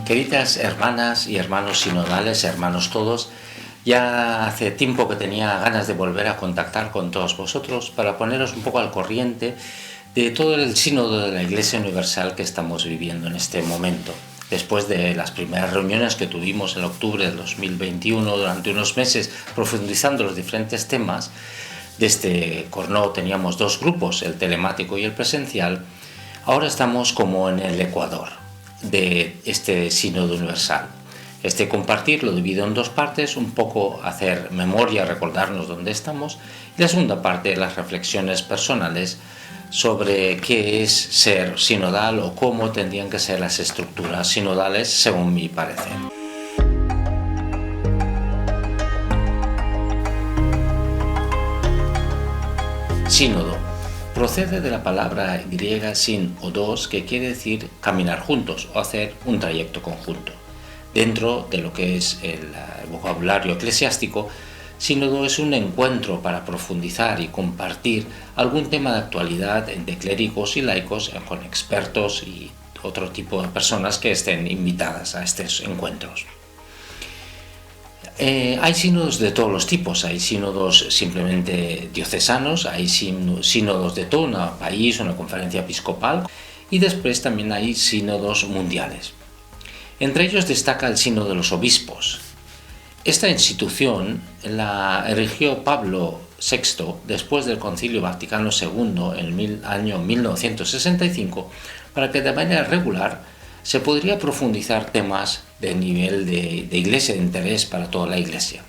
Queridas hermanas y hermanos sinodales, hermanos todos, ya hace tiempo que tenía ganas de volver a contactar con todos vosotros para poneros un poco al corriente de todo el sínodo de la Iglesia Universal que estamos viviendo en este momento. Después de las primeras reuniones que tuvimos en octubre del 2021 durante unos meses profundizando los diferentes temas, desde Cornó teníamos dos grupos, el telemático y el presencial. Ahora estamos como en el Ecuador de este sínodo universal. Este compartir lo divido en dos partes, un poco hacer memoria, recordarnos dónde estamos, y la segunda parte, las reflexiones personales sobre qué es ser sinodal o cómo tendrían que ser las estructuras sinodales según mi parecer. Sínodo procede de la palabra griega sin o dos, que quiere decir caminar juntos o hacer un trayecto conjunto. Dentro de lo que es el vocabulario eclesiástico, sínodo es un encuentro para profundizar y compartir algún tema de actualidad entre clérigos y laicos con expertos y otro tipo de personas que estén invitadas a estos encuentros. Hay sínodos de todos los tipos, hay sínodos simplemente diocesanos, hay sínodos de todo un país, una conferencia episcopal, y después también hay sínodos mundiales. Entre ellos destaca el sínodo de los obispos. Esta institución la erigió Pablo VI después del Concilio Vaticano II en el año 1965 para que de manera regular se podría profundizar temas de nivel de iglesia, de interés para toda la iglesia.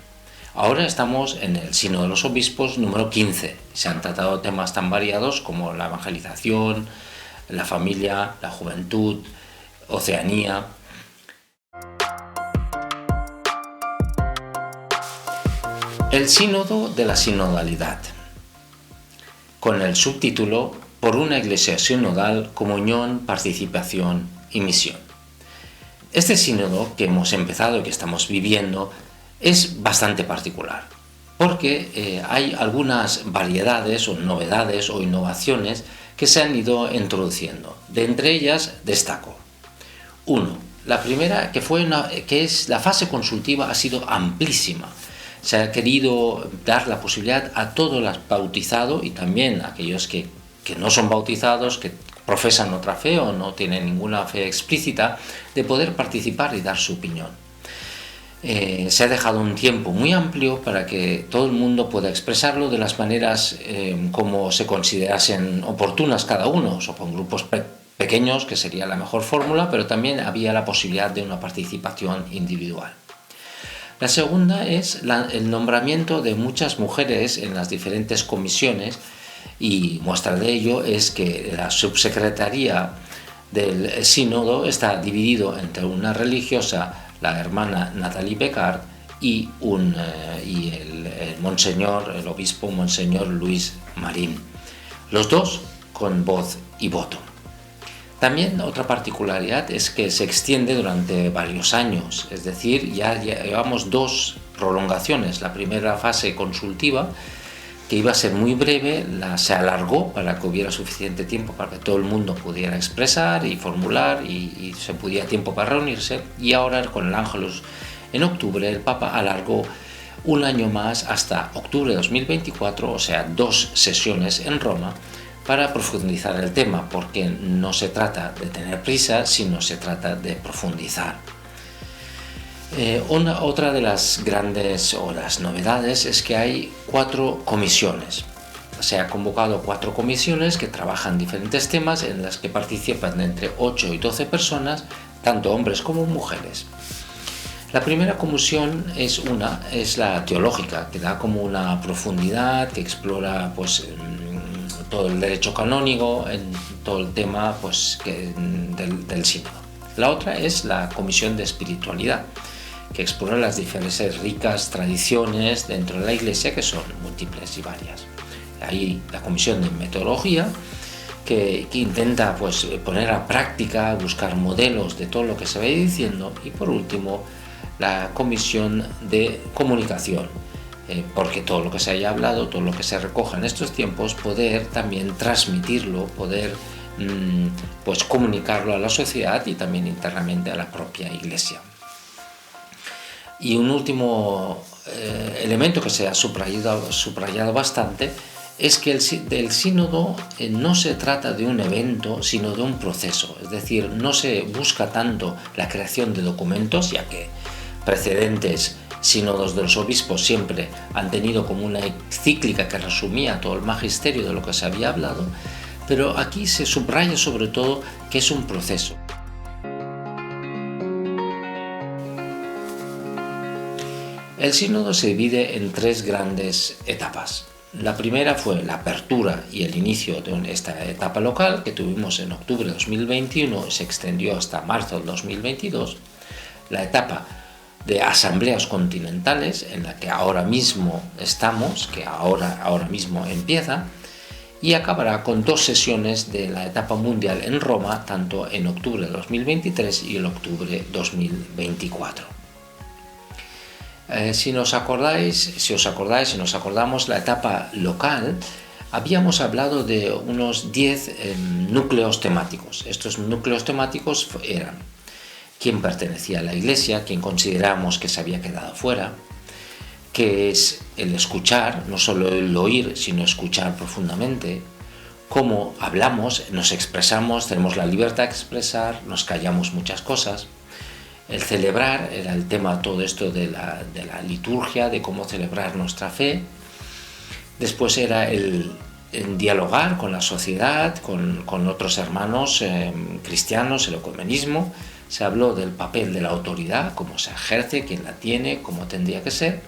Ahora estamos en el Sínodo de los Obispos número 15. Se han tratado temas tan variados como la evangelización, la familia, la juventud, Oceanía. El Sínodo de la Sinodalidad, con el subtítulo Por una Iglesia Sinodal, Comunión, Participación y Misión. Este sínodo que hemos empezado y que estamos viviendo es bastante particular, porque hay algunas variedades o novedades o innovaciones que se han ido introduciendo. De entre ellas destaco uno. La primera, que es la fase consultiva, ha sido amplísima. Se ha querido dar la posibilidad a todos los bautizados y también a aquellos que no son bautizados, que profesan otra fe o no tienen ninguna fe explícita, de poder participar y dar su opinión. Se ha dejado un tiempo muy amplio para que todo el mundo pueda expresarlo de las maneras como se considerasen oportunas cada uno, o con grupos pequeños, que sería la mejor fórmula, pero también había la posibilidad de una participación individual. La segunda es el nombramiento de muchas mujeres en las diferentes comisiones, y muestra de ello es que la subsecretaría del sínodo está dividido entre una religiosa, la hermana Nathalie Becard, y el obispo Monseñor Luis Marín, los dos con voz y voto. También otra particularidad es que se extiende durante varios años, es decir, ya llevamos dos prolongaciones. La primera fase consultiva, que iba a ser muy breve, se alargó para que hubiera suficiente tiempo para que todo el mundo pudiera expresar y formular y se pudiera tiempo para reunirse. Y ahora con el Ángelus en octubre, el Papa alargó un año más hasta octubre de 2024, o sea, 2 sesiones en Roma, para profundizar el tema, porque no se trata de tener prisa, sino se trata de profundizar. Otra de las grandes o las novedades es que hay 4 comisiones. Se ha convocado 4 comisiones que trabajan diferentes temas en las que participan entre 8 y 12 personas, tanto hombres como mujeres. La primera comisión es la teológica, que da como una profundidad, que explora todo el derecho canónico, en todo el tema del sínodo. La otra es la comisión de espiritualidad, que explora las diferentes ricas tradiciones dentro de la Iglesia, que son múltiples y varias. Hay la comisión de metodología, que intenta poner a práctica, buscar modelos de todo lo que se va diciendo, y por último la comisión de comunicación, porque todo lo que se haya hablado, todo lo que se recoja en estos tiempos, poder también transmitirlo, poder pues comunicarlo a la sociedad y también internamente a la propia Iglesia. Y un último elemento que se ha subrayado bastante es que el sínodo no se trata de un evento, sino de un proceso. Es decir, no se busca tanto la creación de documentos, ya que precedentes sínodos de los obispos siempre han tenido como una encíclica que resumía todo el magisterio de lo que se había hablado, pero aquí se subraya sobre todo que es un proceso. El sínodo se divide en 3 grandes etapas. La primera fue la apertura y el inicio de esta etapa local que tuvimos en octubre de 2021 y se extendió hasta marzo del 2022. La etapa de asambleas continentales en la que ahora mismo estamos, que ahora mismo empieza, y acabará con 2 sesiones de la etapa mundial en Roma, tanto en octubre de 2023 y en octubre de 2024. Si nos acordamos, la etapa local, habíamos hablado de unos 10 núcleos temáticos. Estos núcleos temáticos eran quién pertenecía a la Iglesia, quién consideramos que se había quedado fuera, qué es el escuchar, no solo el oír, sino escuchar profundamente, cómo hablamos, nos expresamos, tenemos la libertad de expresar, nos callamos muchas cosas. El celebrar era el tema todo esto de la liturgia, de cómo celebrar nuestra fe. Después era el dialogar con la sociedad, con otros hermanos cristianos, el ecumenismo. Se habló del papel de la autoridad, cómo se ejerce, quién la tiene, cómo tendría que ser.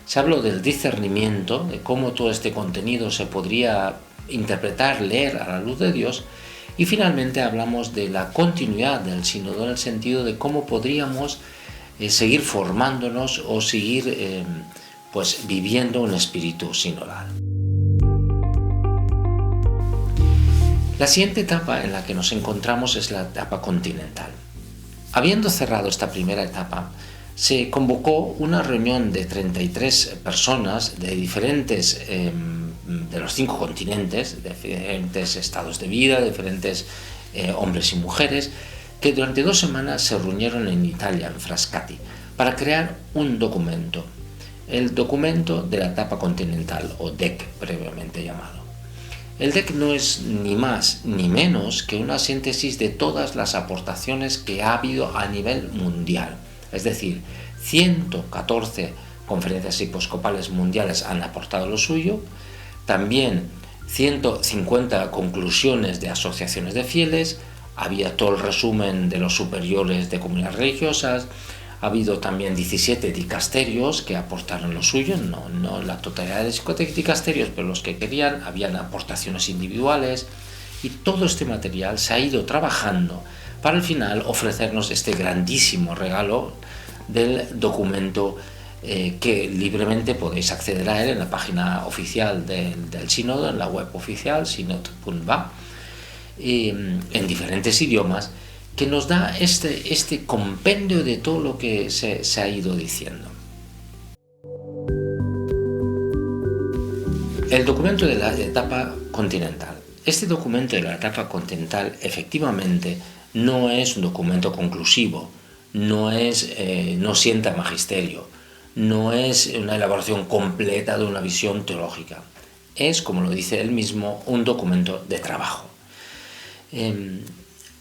Se habló del discernimiento, de cómo todo este contenido se podría interpretar, leer a la luz de Dios. Y finalmente hablamos de la continuidad del sínodo en el sentido de cómo podríamos seguir formándonos o seguir viviendo un espíritu sinodal. La siguiente etapa en la que nos encontramos es la etapa continental. Habiendo cerrado esta primera etapa, se convocó una reunión de 33 personas de diferentes de los 5 continentes, de diferentes estados de vida, diferentes hombres y mujeres, que durante 2 semanas se reunieron en Italia, en Frascati, para crear un documento, el documento de la etapa continental, o DEC previamente llamado. El DEC no es ni más ni menos que una síntesis de todas las aportaciones que ha habido a nivel mundial, es decir, 114 conferencias episcopales mundiales han aportado lo suyo, también 150 conclusiones de asociaciones de fieles, había todo el resumen de los superiores de comunidades religiosas, ha habido también 17 dicasterios que aportaron lo suyo, no la totalidad de los dicasterios, pero los que querían, habían aportaciones individuales, y todo este material se ha ido trabajando para al final ofrecernos este grandísimo regalo del documento que libremente podéis acceder a él en la página oficial del sínodo, en la web oficial, synod.va, en diferentes idiomas, que nos da este compendio de todo lo que se ha ido diciendo. El documento de la etapa continental. Este documento de la etapa continental efectivamente no es un documento conclusivo, no sienta magisterio, no es una elaboración completa de una visión teológica. Es, como lo dice él mismo, un documento de trabajo.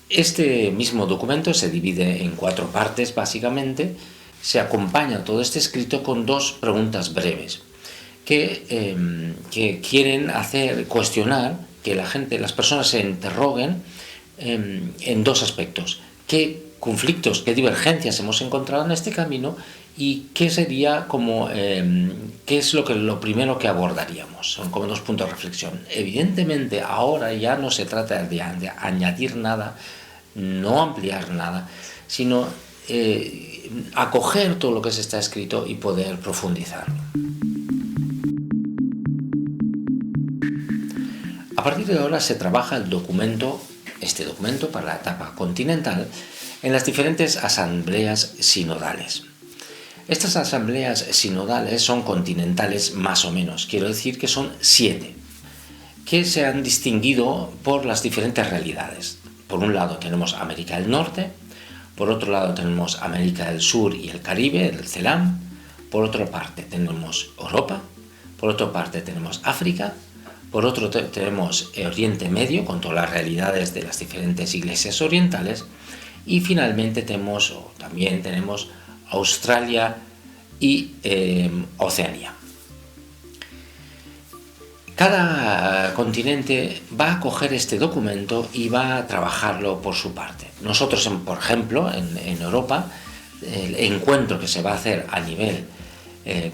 Este mismo documento se divide en 4 partes, básicamente. Se acompaña todo este escrito con 2 preguntas breves que quieren cuestionar, que las personas se interroguen en 2 aspectos. ¿Qué conflictos, qué divergencias hemos encontrado en este camino? ¿Y qué sería qué es lo primero que abordaríamos? Son como 2 puntos de reflexión. Evidentemente, ahora ya no se trata de añadir nada, no ampliar nada, sino acoger todo lo que se está escrito y poder profundizarlo. A partir de ahora se trabaja este documento para la etapa continental en las diferentes asambleas sinodales. Estas asambleas sinodales son continentales más o menos, quiero decir que son 7, que se han distinguido por las diferentes realidades. Por un lado tenemos América del Norte, por otro lado tenemos América del Sur y el Caribe, el CELAM, por otra parte tenemos Europa, por otra parte tenemos África, por otro tenemos Oriente Medio con todas las realidades de las diferentes iglesias orientales, y finalmente también tenemos Australia y Oceanía. Cada continente va a coger este documento y va a trabajarlo por su parte. Nosotros, por ejemplo, en Europa, el encuentro que se va a hacer a nivel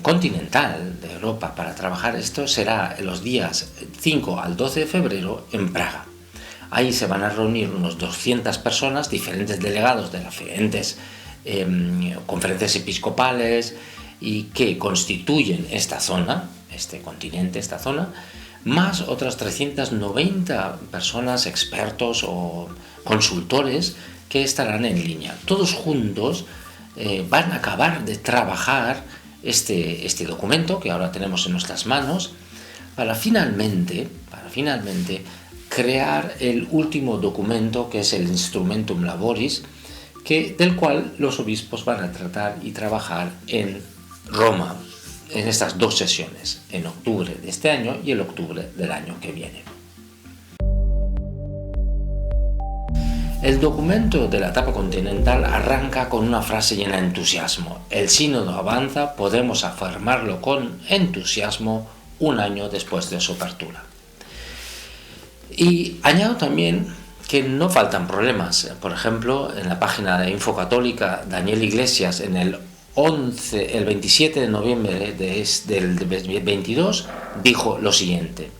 continental de Europa para trabajar esto será los días 5 al 12 de febrero en Praga. Ahí se van a reunir unos 200 personas, diferentes delegados de las diferentes conferencias episcopales y que constituyen esta zona, este continente, esta zona, más otras 390 personas, expertos o consultores que estarán en línea. Todos juntos van a acabar de trabajar este documento que ahora tenemos en nuestras manos para finalmente crear el último documento, que es el Instrumentum Laboris, del cual los obispos van a tratar y trabajar en Roma en estas dos sesiones, en octubre de este año y en octubre del año que viene. El documento de la etapa continental arranca con una frase llena de entusiasmo. El sínodo avanza, podemos afirmarlo con entusiasmo un año después de su apertura. Y añado también que no faltan problemas. Por ejemplo, en la página de Infocatólica, Daniel Iglesias, en el 27 de noviembre del 22, dijo lo siguiente: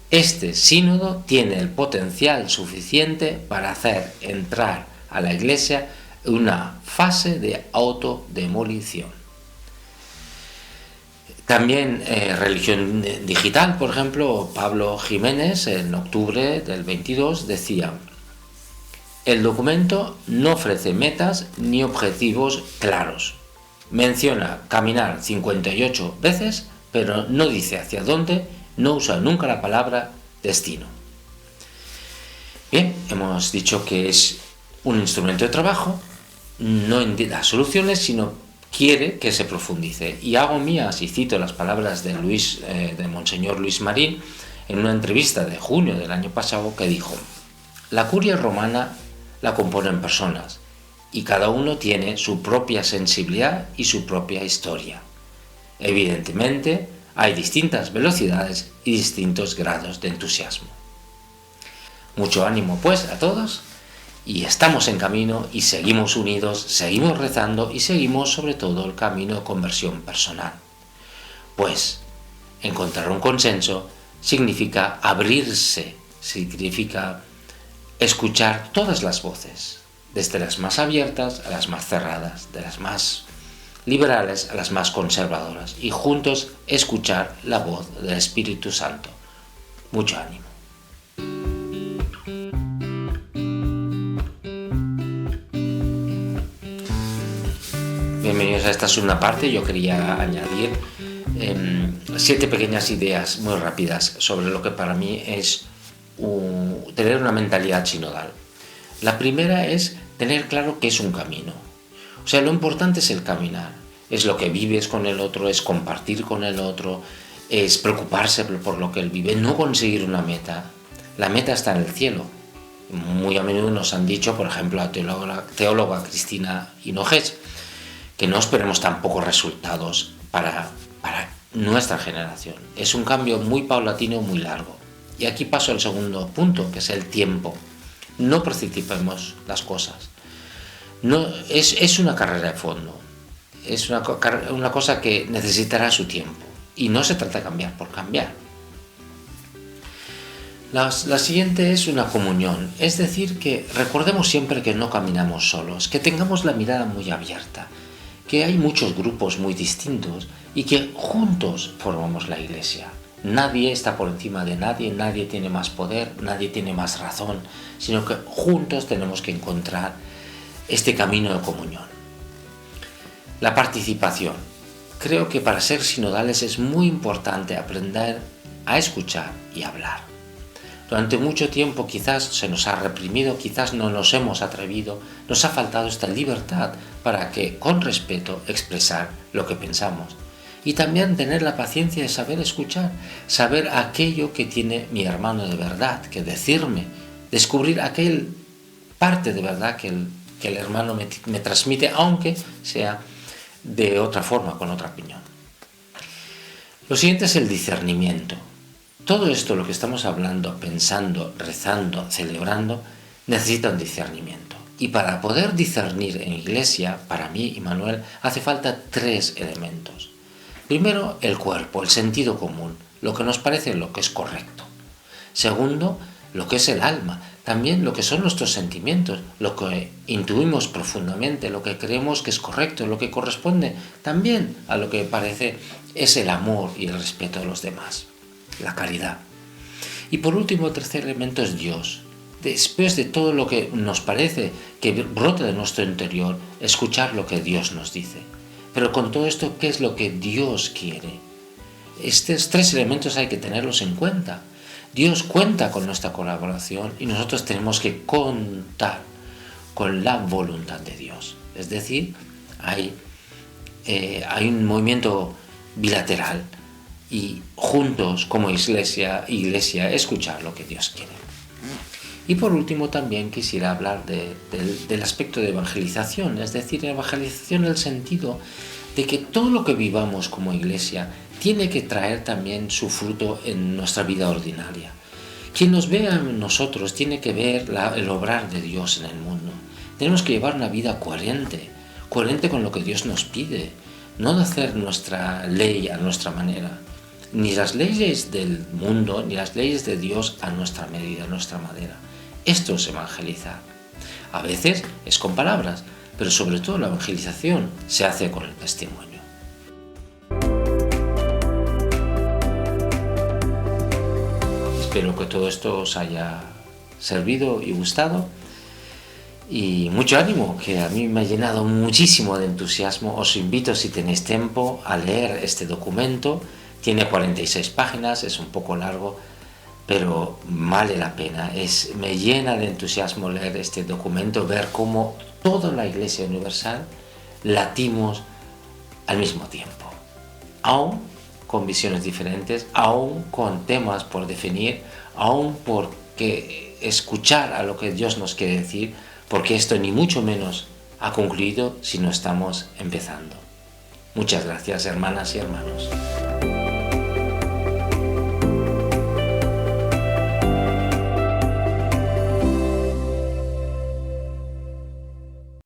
este sínodo tiene el potencial suficiente para hacer entrar a la Iglesia en una fase de autodemolición. También Religión Digital, por ejemplo, Pablo Jiménez, en octubre del 22, decía: el documento no ofrece metas ni objetivos claros. Menciona caminar 58 veces, pero no dice hacia dónde, no usa nunca la palabra destino. Bien, hemos dicho que es un instrumento de trabajo, no da soluciones, sino quiere que se profundice. Y hago mías y cito las palabras de Monseñor Luis Marín en una entrevista de junio del año pasado, que dijo: la curia romana la componen personas y cada uno tiene su propia sensibilidad y su propia historia. Evidentemente, hay distintas velocidades y distintos grados de entusiasmo. Mucho ánimo pues a todos, y estamos en camino y seguimos unidos, seguimos rezando y seguimos sobre todo el camino de conversión personal. Pues encontrar un consenso significa abrirse, significa escuchar todas las voces, desde las más abiertas a las más cerradas, de las más liberales a las más conservadoras, y juntos escuchar la voz del Espíritu Santo. Mucho ánimo. Bienvenidos a esta segunda parte. Yo quería añadir 7 pequeñas ideas muy rápidas sobre lo que para mí es tener una mentalidad sinodal. La primera es tener claro que es un camino. O sea, lo importante es el caminar, es lo que vives con el otro, es compartir con el otro, es preocuparse por lo que él vive, no conseguir una meta. La meta está en el cielo. Muy a menudo nos han dicho, por ejemplo, la teóloga Cristina Hinojés, que no esperemos tampoco resultados para nuestra generación. Es un cambio muy paulatino, muy largo. Y aquí paso al segundo punto, que es el tiempo. No precipitemos las cosas. No, es una carrera de fondo. Es una cosa que necesitará su tiempo. Y no se trata de cambiar por cambiar. La siguiente es una comunión. Es decir, que recordemos siempre que no caminamos solos, que tengamos la mirada muy abierta, que hay muchos grupos muy distintos y que juntos formamos la Iglesia. Nadie está por encima de nadie, nadie tiene más poder, nadie tiene más razón, sino que juntos tenemos que encontrar este camino de comunión. La participación. Creo que para ser sinodales es muy importante aprender a escuchar y hablar. Durante mucho tiempo quizás se nos ha reprimido, quizás no nos hemos atrevido, nos ha faltado esta libertad para que, con respeto, expresar lo que pensamos. Y también tener la paciencia de saber escuchar, saber aquello que tiene mi hermano de verdad, que decirme, descubrir aquel parte de verdad que el hermano me transmite, aunque sea de otra forma, con otra opinión. Lo siguiente es el discernimiento. Todo esto, lo que estamos hablando, pensando, rezando, celebrando, necesita un discernimiento. Y para poder discernir en iglesia, para mí y Manuel, hace falta 3 elementos. Primero, el cuerpo, el sentido común, lo que nos parece lo que es correcto. Segundo, lo que es el alma, también lo que son nuestros sentimientos, lo que intuimos profundamente, lo que creemos que es correcto, lo que corresponde también a lo que parece es el amor y el respeto a los demás, la caridad. Y por último, el tercer elemento es Dios. Después de todo lo que nos parece que brota de nuestro interior, escuchar lo que Dios nos dice. Pero con todo esto, ¿qué es lo que Dios quiere? Estos 3 elementos hay que tenerlos en cuenta. Dios cuenta con nuestra colaboración y nosotros tenemos que contar con la voluntad de Dios. Es decir, hay un movimiento bilateral y juntos como iglesia, escuchar lo que Dios quiere. Y por último también quisiera hablar del aspecto de evangelización, es decir, evangelización en el sentido de que todo lo que vivamos como iglesia tiene que traer también su fruto en nuestra vida ordinaria. Quien nos vea en nosotros tiene que ver el obrar de Dios en el mundo. Tenemos que llevar una vida coherente con lo que Dios nos pide, no de hacer nuestra ley a nuestra manera, ni las leyes del mundo, ni las leyes de Dios a nuestra medida, a nuestra manera. Esto es evangelizar. A veces es con palabras, pero sobre todo la evangelización se hace con el testimonio. Espero que todo esto os haya servido y gustado. Y mucho ánimo, que a mí me ha llenado muchísimo de entusiasmo. Os invito, si tenéis tiempo, a leer este documento. Tiene 46 páginas, es un poco largo, pero vale la pena. Me llena de entusiasmo leer este documento, ver cómo toda la Iglesia Universal latimos al mismo tiempo, aún con visiones diferentes, aún con temas por definir, aún por escuchar a lo que Dios nos quiere decir, porque esto ni mucho menos ha concluido, sino estamos empezando. Muchas gracias, hermanas y hermanos.